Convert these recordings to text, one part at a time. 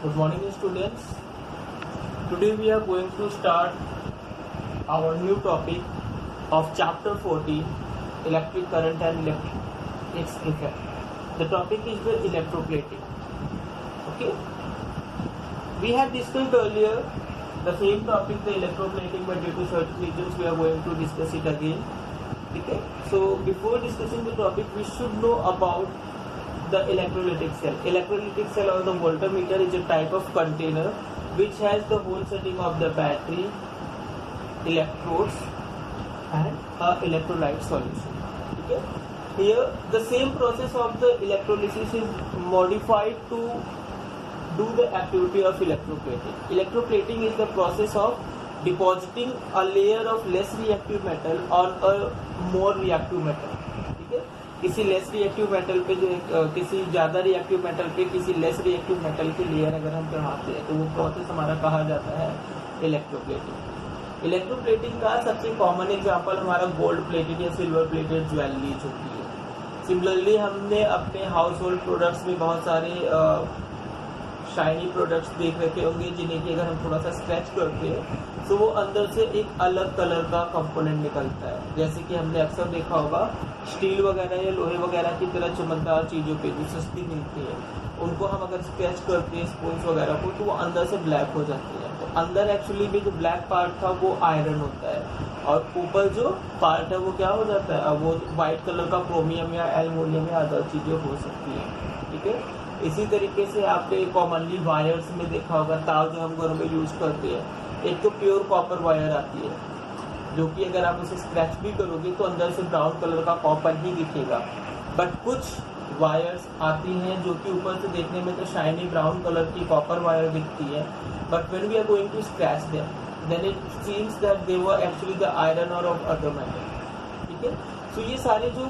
Good morning, students. Today we are going to start our new topic of chapter 14, electric current and its effect. The topic is the electroplating. Okay. We had discussed earlier the same topic, the electroplating, but due to certain reasons we are going to discuss it again. Okay. So before discussing the topic, we should know about the electrolytic cell. Electrolytic cell or the voltmeter is a type of container which has the whole setting of the battery, electrodes and electrolyte solution. Okay. Here the same process of the electrolysis is modified to do the activity of electroplating. Electroplating is the process of depositing a layer of less reactive metal on a more reactive metal. किसी less reactive metal पे जो किसी ज़्यादा reactive metal पे किसी less reactive metal की layer अगर हम चढ़ाते हैं तो वो प्रोसेस हमारा कहा जाता है इलेक्ट्रोप्लेटिंग। इलेक्ट्रोप्लेटिंग का सबसे कॉमन एग्जांपल हमारा गोल्ड प्लेटेड या सिल्वर प्लेटेड ज्वेलरीज होती है। सिमिलरली हमने अपने हाउस होल्ड प्रोडक्ट्स में बहुत सारे शाइनी प्रोडक्ट्स देख रखे होंगे जिन्हें कि अगर हम थोड़ा सा स्क्रैच करते हैं तो वो अंदर से एक अलग कलर का कंपोनेंट निकलता है। जैसे कि हमने अक्सर देखा होगा स्टील वगैरह या लोहे वगैरह की तरह चमकदार चीज़ों पे जो सस्ती मिलती है उनको हम अगर स्क्रैच करते हैं स्पून्स वगैरह को तो वो अंदर से ब्लैक हो जाती है। तो अंदर एक्चुअली भी जो ब्लैक पार्ट था वो आयरन होता है और ऊपर जो पार्ट है वो क्या हो जाता है, अब वो वाइट कलर का क्रोमियम या एल्युमिनियम या अदर चीज़ें हो सकती हैं। ठीक है। इसी तरीके से आपने कॉमनली वायर्स में देखा होगा, तार जो हम घरों में यूज करते हैं, एक तो प्योर कॉपर वायर आती है जो कि अगर आप उसे स्क्रैच भी करोगे तो अंदर से ब्राउन कलर का कॉपर ही दिखेगा। बट कुछ वायर्स आती हैं जो कि ऊपर से देखने में तो शाइनी ब्राउन कलर की कॉपर वायर दिखती है, but when we are going to scratch them then it seems that they were actually the iron और ऑफ अदर मेटल। ठीक है। तो ये सारे जो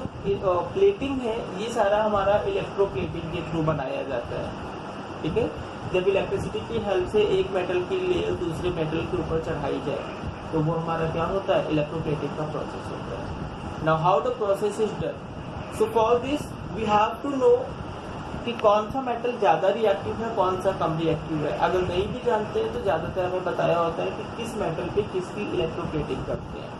प्लेटिंग है ये सारा हमारा इलेक्ट्रोप्लेटिंग के थ्रू बनाया जाता है। ठीक है। जब इलेक्ट्रिसिटी की हेल्प से एक मेटल की लेयर दूसरे मेटल के ऊपर चढ़ाई जाए तो वो हमारा क्या होता है, इलेक्ट्रोप्लेटिंग का प्रोसेस होता है। Now how the process is done. So for this we have to know कि कौन सा मेटल ज़्यादा रिएक्टिव है कौन सा कम रिएक्टिव है। अगर नहीं भी जानते हैं तो ज़्यादातर हमें बताया होता है कि किस मेटल पे किसकी इलेक्ट्रोप्लेटिंग करते हैं।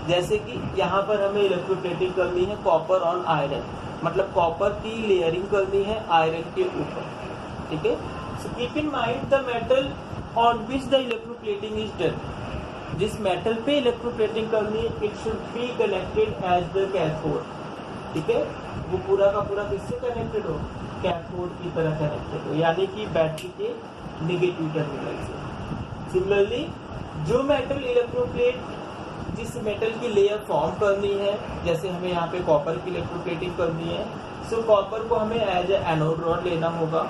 जैसे कि यहाँ पर हमें इलेक्ट्रोप्लेटिंग करनी है कॉपर ऑन आयरन, मतलब कॉपर की लेयरिंग करनी है आयरन के ऊपर। ठीक है। So keep in mind the metal on which the electroplating is done. जिस मेटल पे इलेक्ट्रोप्लेटिंग करनी है it should be connected as the cathode. ठीक है। वो पूरा का पूरा किससे कनेक्टेड हो, कैथोड की तरह कनेक्टेड हो, यानी कि बैटरी के नेगेटिव टर्मिनल से। सिमिलरली जो मेटल इलेक्ट्रोप्लेट जिस मेटल की लेयर फॉर्म करनी है, जैसे हमें यहाँ पे कॉपर की इलेक्ट्रोप्लेटिंग करनी है, सो कॉपर को हमें एज ए एनोड रॉड लेना होगा।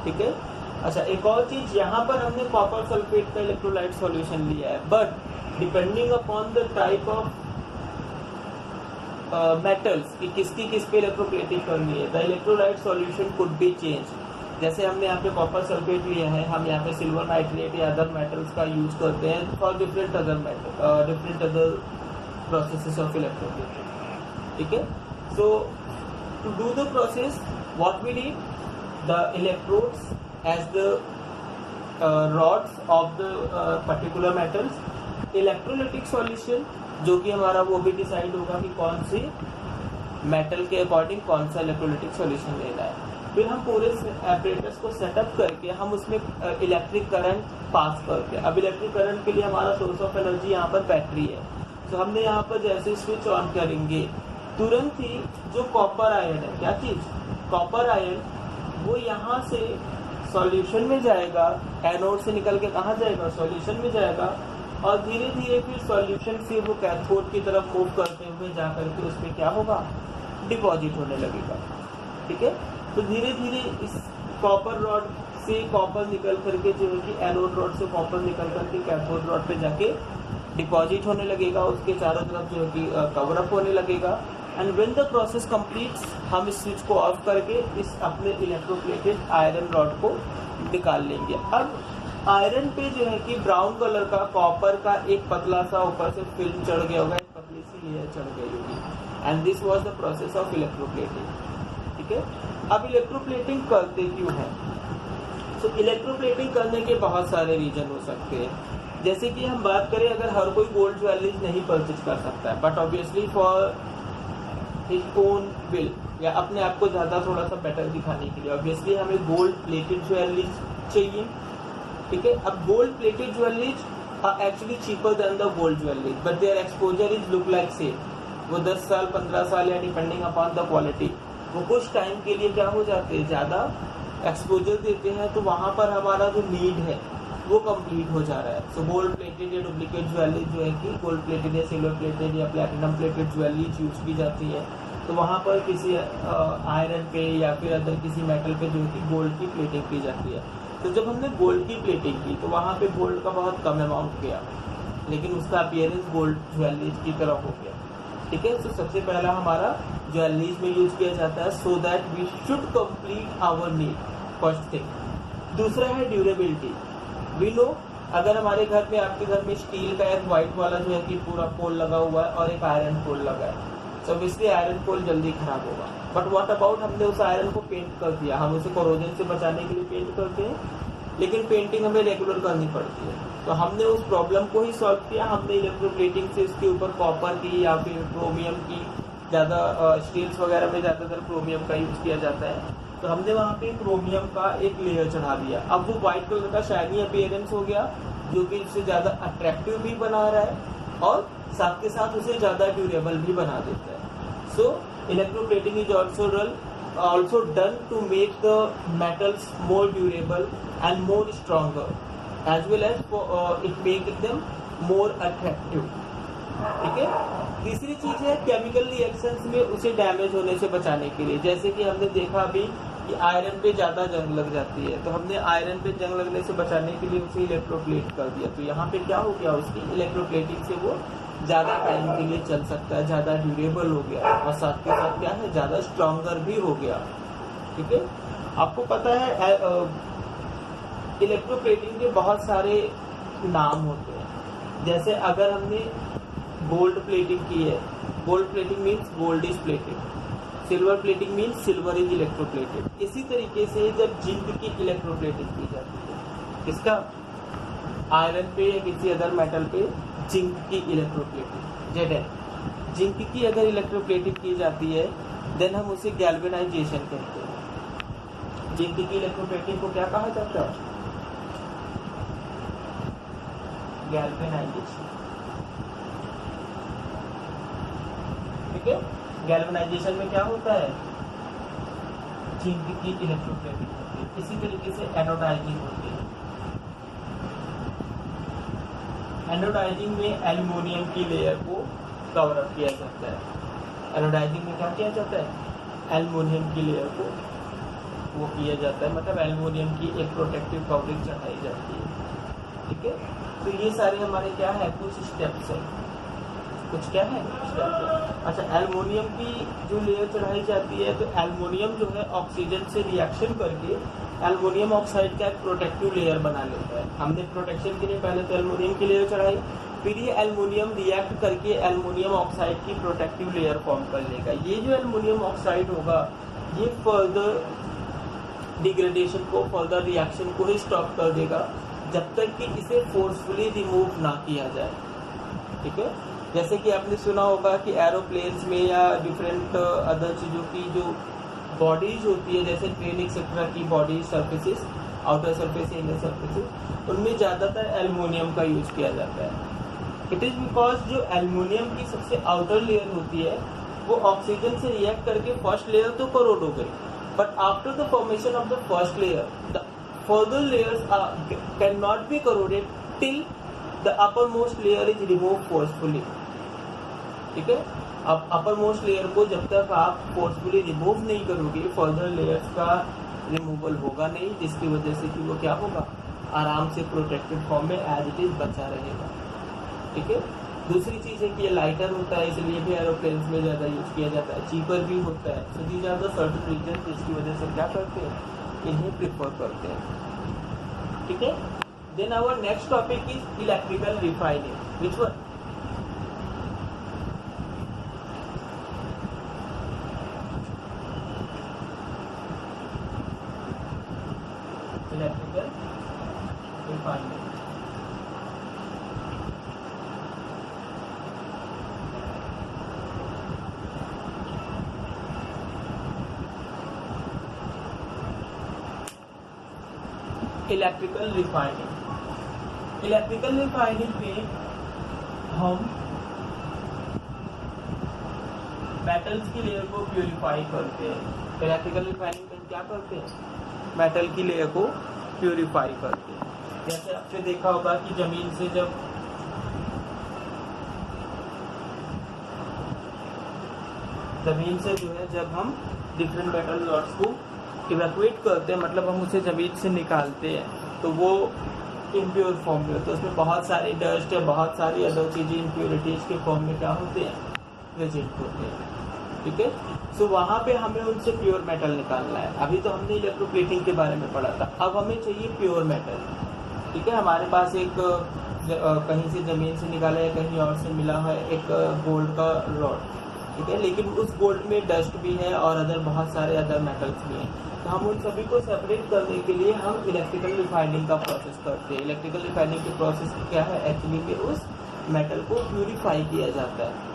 ठीक है। अच्छा, एक और चीज, यहाँ पर हमने कॉपर सल्फेट का इलेक्ट्रोलाइट सॉल्यूशन लिया है, but depending upon the type of metals कि किसकी किस पे इलेक्ट्रोप्लेटिंग करनी है, the electrolyte solution could be change. जैसे हमने यहाँ पे कॉपर सल्फेट लिया है, हम यहाँ पे सिल्वर नाइट्रेट या अदर मेटल्स का यूज करते हैं for different other processes of electroplating. ठीक है। So to do the process what we need, the electrodes as the rods of the particular metals, electrolytic solution जो कि हमारा वो भी डिसाइड होगा कि कौन सी मेटल के अकॉर्डिंग कौन सा इलेक्ट्रोलिटिक सॉल्यूशन लेना है। फिर हम पूरे एपरेटस को सेटअप करके हम उसमें इलेक्ट्रिक करंट पास करते हैं। अब इलेक्ट्रिक करंट के लिए हमारा सोर्स ऑफ एनर्जी यहाँ पर बैटरी है। तो हमने यहाँ पर जैसे स्विच ऑन करेंगे तुरंत ही जो कॉपर आयन है, क्या चीज़, कॉपर आयन, वो यहाँ से सॉल्यूशन में जाएगा, एनोड से निकल के कहाँ जाएगा, सॉल्यूशन में जाएगा, और धीरे धीरे फिर सॉल्यूशन से वो कैथोड की तरफ मूव करते हुए जा करके उस पर क्या होगा, डिपॉजिट होने लगेगा। ठीक है। तो धीरे धीरे इस कॉपर रॉड से कॉपर निकल करके जो है कि एनोड रॉड से कॉपर निकल करके कैथोड रॉड पे जाके डिपॉजिट होने लगेगा, उसके चारों तरफ जो है कि कवर अप होने लगेगा। And when the process completes हम इस स्विच को ऑफ करके इस अपने इलेक्ट्रोप्लेटेड आयरन रॉड को निकाल लेंगे। अब आयरन पे जो है कि ब्राउन कलर का कॉपर का एक पतला सा ऊपर से फिल्म चढ़ गया होगा, एक पतली सी लेयर चढ़ गई होगी, and this was the process of electroplating. ठीक है। अब इलेक्ट्रोप्लेटिंग करते क्यों है, सो इलेक्ट्रोप्लेटिंग करने के बहुत सारे रीजन हो सकते हैं। जैसे कि हम बात करें, अगर हर कोई गोल्ड ज्वेलरीज नहीं परचेज कर सकता है, but obviously for his own will या अपने आप को ज़्यादा थोड़ा सा बेटर दिखाने के लिए ऑब्वियसली हमें गोल्ड प्लेटेड ज्वेलरीज चाहिए। ठीक है, अब gold plated jewelleries are actually cheaper than the gold jewelleries, but their exposure is look like same. वो 10 साल 15 साल या डिपेंडिंग अपॉन द क्वालिटी वो कुछ टाइम के लिए क्या हो जाते हैं, ज़्यादा एक्सपोजर देते हैं, तो वहाँ पर हमारा जो नीड है वो कंप्लीट हो जा रहा है। सो गोल्ड प्लेटेड या डुप्लीकेट ज्वेलरी जो है कि गोल्ड प्लेटेड या सिल्वर प्लेटेड या प्लैटिनम प्लेटेड ज्वेलरी यूज की जाती है, तो वहाँ पर किसी आयरन पे या फिर अदर किसी मेटल पे जो कि गोल्ड की प्लेटिंग की जाती है। तो जब हमने गोल्ड की प्लेटिंग की तो वहाँ पे गोल्ड का बहुत कम अमाउंट गया, लेकिन उसका अपीयरेंस गोल्ड ज्वेलरीज की तरह हो गया। ठीक है, तो सबसे पहला हमारा ज्वेलरीज में यूज किया जाता है so that we should complete our need, first thing. दूसरा है ड्यूरेबिलिटी। वी नो, अगर हमारे घर में, आपके घर में स्टील का एक वाइट वाला जो है कि पूरा पोल लगा हुआ है और एक आयरन पोल लगा है, तो ऑब्वियसली आयरन पोल जल्दी खराब होगा। बट व्हाट अबाउट हमने उस आयरन को पेंट कर दिया, हम उसे कोरोजन से बचाने के लिए पेंट करते हैं, लेकिन पेंटिंग हमें रेगुलर करनी पड़ती है, तो हमने उस प्रॉब्लम को ही सॉल्व किया। हमने इलेक्ट्रोप्लेटिंग से उसके ऊपर कॉपर की या फिर क्रोमियम की, ज़्यादा स्टील्स वगैरह में ज़्यादातर क्रोमियम का यूज़ किया जाता है, तो हमने वहाँ पे क्रोमियम का एक लेयर चढ़ा दिया। अब वो व्हाइट कलर का शाइनी अपीयरेंस हो गया, जो कि उससे ज़्यादा अट्रैक्टिव भी बना रहा है और साथ के साथ उसे ज़्यादा ड्यूरेबल भी बना देता है। So electroplating is also done to make the metals more durable and more stronger, as well as it make them more attractive. ठीक है, तीसरी चीज है केमिकल रिएक्शंस में उसे डैमेज होने से बचाने के लिए। जैसे कि हमने देखा अभी कि आयरन पे ज़्यादा जंग लग जाती है, तो हमने आयरन पे जंग लगने से बचाने के लिए उसे इलेक्ट्रोप्लेट कर दिया, तो यहाँ पे क्या हो गया, उसकी इलेक्ट्रोप्लेटिंग से वो ज़्यादा टाइम के लिए चल सकता है, ज़्यादा ड्यूरेबल हो गया और साथ के साथ क्या है, ज़्यादा स्ट्रॉन्गर भी हो गया। ठीक है, आपको पता है इलेक्ट्रोप्लेटिंग के बहुत सारे नाम होते हैं। जैसे अगर हमने गोल्ड प्लेटिंग की है, gold plating means gold is plated, silver plating means silver is electroplated. इसी तरीके से जब जिंक की इलेक्ट्रोप्लेटिंग की जाती है, किसका, आयरन पे या किसी अदर मेटल पे जिंक की इलेक्ट्रोप्लेटिंग, जेड जिंक की अगर इलेक्ट्रोप्लेटिंग की जाती है, देन हम उसे गैल्वेनाइजेशन कहते हैं। जिंक की इलेक्ट्रोप्लेटिंग को क्या कहा जाता है, गैल्वेनाइजेशन। ठीक है, गैल्वेनाइजेशन में क्या होता है, जिंक की इलेक्ट्रोप्लेटिंग होती है। इसी तरीके से एनोडाइजिंग होती है। एनोडाइजिंग में एल्युमिनियम की लेयर को कवर अप किया जाता है। एनोडाइजिंग में क्या किया जाता है, एल्युमिनियम की लेयर को वो किया जाता है, मतलब एल्युमिनियम की एक प्रोटेक्टिव कवरिंग चढ़ाई जाती है। ठीक है, तो ये सारे हमारे क्या है, कुछ स्टेप्स है, कुछ क्या है स्टेप्स है। अच्छा, एल्युमिनियम की जो लेयर चढ़ाई जाती है, तो एल्युमिनियम जो है ऑक्सीजन से रिएक्शन करके एल्युमिनियम ऑक्साइड का एक प्रोटेक्टिव लेयर बना लेता है। हमने प्रोटेक्शन के लिए पहले तो एल्युमिनियम की लेयर चढ़ाई, फिर ये एल्युमिनियम रिएक्ट करके एल्युमिनियम ऑक्साइड की प्रोटेक्टिव लेयर फॉर्म कर लेगा। ये जो एल्युमिनियम ऑक्साइड होगा, ये फर्दर डिग्रेडेशन को, फर्दर रिएक्शन को ही स्टॉप कर देगा, जब तक कि इसे फोर्सफुली रिमूव ना किया जाए। ठीक है, जैसे कि आपने सुना होगा कि एरोप्लेन्स में या डिफरेंट अदर चीज़ों की जो बॉडीज होती है, जैसे ट्रेन एक्सेट्रा की body surfaces, outer surface, inner surfaces, उनमें ज़्यादातर एल्युमिनियम का यूज़ किया जाता है। इट इज़ बिकॉज जो एल्युमिनियम की सबसे आउटर लेयर होती है, वो ऑक्सीजन से रिएक्ट करके फर्स्ट लेयर तो करोड हो गई, but after the formation of the first layer, the further layers can not be corroded till the upper most layer is remove forcefully. ठीक है, अब अपर मोस्ट लेयर को जब तक आप फोर्सफुली रिमूव नहीं करोगे, फर्दर लेयर्स का रिमूवल होगा नहीं, जिसकी वजह से कि वो क्या होगा, आराम से प्रोटेक्टेड फॉर्म में एज इट इज बचा रहेगा। ठीक है, दूसरी चीज़ है कि ये लाइटर होता है, इसलिए भी एरोप्लेन्स में ज़्यादा यूज किया जाता है, चीपर भी होता है। So these are the certain reason जिसकी वजह से क्या करते हैं, इन्हें प्रेफर करते हैं। ठीक है, then our next topic is electrical refining. Which one, electrical refining. Electrical refining, electrical refining में हम मेटल्स की लेयर को प्यूरिफाई करते हैं। इलेक्ट्रिकल रिफाइनिंग में क्या करते हैं, मेटल की लेयर को प्यूरिफाई करते हैं। जैसे आपने देखा होगा कि जमीन से जो है जब हम डिफरेंट मेटल लॉट्स को इवैक्यूएट करते हैं, मतलब हम उसे जमीन से निकालते हैं, तो वो इम्प्योर फॉर्म में होता है। उसमें बहुत सारी डस्ट है, बहुत सारी अदर चीज़ें इम्प्योरिटीज के फॉर्म में क्या होते हैं, प्रेजेंट होते हैं। ठीक है, सो वहाँ पे हमें उनसे प्योर मेटल निकालना है। अभी तो हमने इलेक्ट्रोप्लेटिंग के बारे में पढ़ा था, अब हमें चाहिए प्योर मेटल। ठीक है, हमारे पास एक कहीं से ज़मीन से निकाला है, कहीं और से मिला है एक गोल्ड का रॉड। ठीक है, लेकिन उस गोल्ड में डस्ट भी है और अदर बहुत सारे अदर मेटल्स भी हैं। तो हम उन सभी को सेपरेट करने के लिए हम इलेक्ट्रिकल रिफाइनिंग का प्रोसेस करते हैं। इलेक्ट्रिकल रिफाइनिंग के प्रोसेस क्या है, एक्चुअली में उस मेटल को प्यूरिफाई किया जाता है।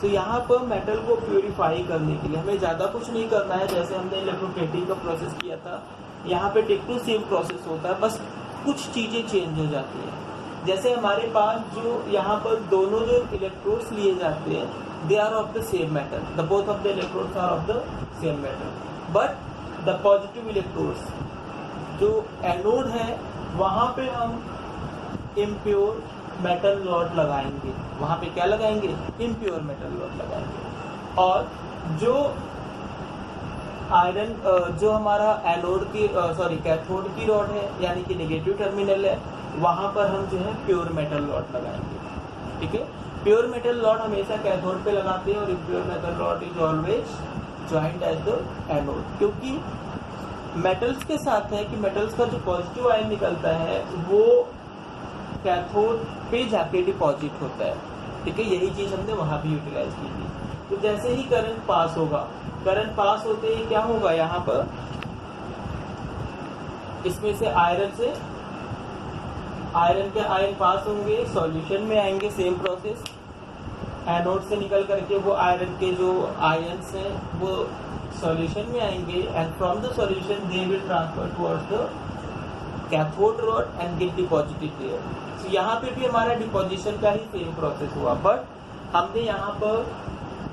तो यहाँ पर मेटल को प्यूरिफाई करने के लिए हमें ज़्यादा कुछ नहीं करना है। जैसे हमने इलेक्ट्रोप्लेटिंग का प्रोसेस किया था, यहाँ पे टेक टू सेम प्रोसेस होता है, बस कुछ चीज़ें चेंज हो जाती हैं। जैसे हमारे पास जो यहाँ पर दोनों जो इलेक्ट्रोड्स लिए जाते हैं, they are of the same metal, the both of the electrodes are of the same metal, but the positive electrodes जो एनोड है वहाँ पे हम इम्प्योर मेटल रॉड लगाएंगे। वहाँ पे क्या लगाएंगे, इम्प्योर मेटल रॉड लगाएंगे। और जो आयरन जो हमारा एनोड की कैथोड की रॉड है, यानी कि नेगेटिव टर्मिनल है, वहाँ पर हम जो है प्योर मेटल रॉड लगाएंगे। ठीक है, प्योर मेटल रॉड हमेशा कैथोड पे लगाते हैं और impure metal rod is always joint as the anode, क्योंकि मेटल्स के साथ है कि मेटल्स का जो पॉजिटिव आयन निकलता है वो कैथोड पे जाके डिपॉजिट होता है। ठीक है, यही चीज़ हमने वहाँ भी यूटिलाइज की थी। तो जैसे ही करंट पास होगा, करंट पास होते ही क्या होगा, यहाँ पर इसमें से आयरन के आयन पास होंगे, सॉल्यूशन में आएंगे, सेम प्रोसेस। एनोड से निकल करके वो आयरन के जो आयन्स हैं वो सॉल्यूशन में आएंगे, and from the solution they will transfer towards the cathode rod and get deposited there. तो यहाँ पे भी हमारा डिपोजिशन का ही सेम प्रोसेस हुआ, बट हमने यहाँ पर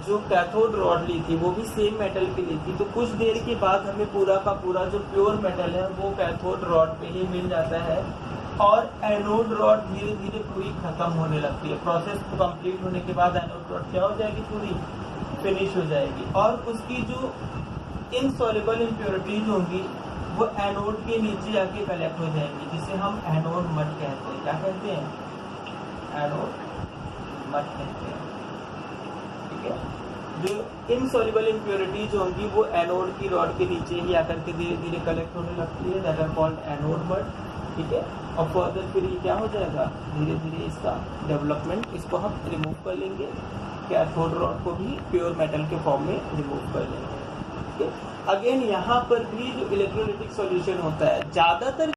जो कैथोड रॉड ली थी वो भी सेम मेटल की ली थी। तो कुछ देर के बाद हमें पूरा का पूरा जो प्योर मेटल है वो कैथोड रॉड पे ही मिल जाता है, और एनोड रॉड धीरे धीरे पूरी खत्म होने लगती है। प्रोसेस कंप्लीट होने के बाद एनोड रॉड क्या हो जाएगी, पूरी फिनिश हो जाएगी, और उसकी जो इनसॉल्युबल इम्प्योरिटीज होंगी वो एनोड के नीचे जाके कलेक्ट हो जाएंगी, जिसे हम एनोड मड कहते हैं। क्या कहते हैं, एनोड मड कहते हैं। ठीक है, जो इनसॉल्युबल इम्प्योरिटीज होंगी वो एनोड की रॉड के नीचे ही आकर के धीरे धीरे कलेक्ट होने लगती है, that are called anode mud. ठीक है, और फर्दर फिर ये क्या हो जाएगा, धीरे धीरे इसका डेवलपमेंट, इसको हम रिमूव कर लेंगे, कैथोड रॉड को भी प्योर मेटल के फॉर्म में रिमूव कर लेंगे। ठीक है, अगेन यहाँ पर भी जो इलेक्ट्रोलाइटिक सॉल्यूशन होता है, ज़्यादातर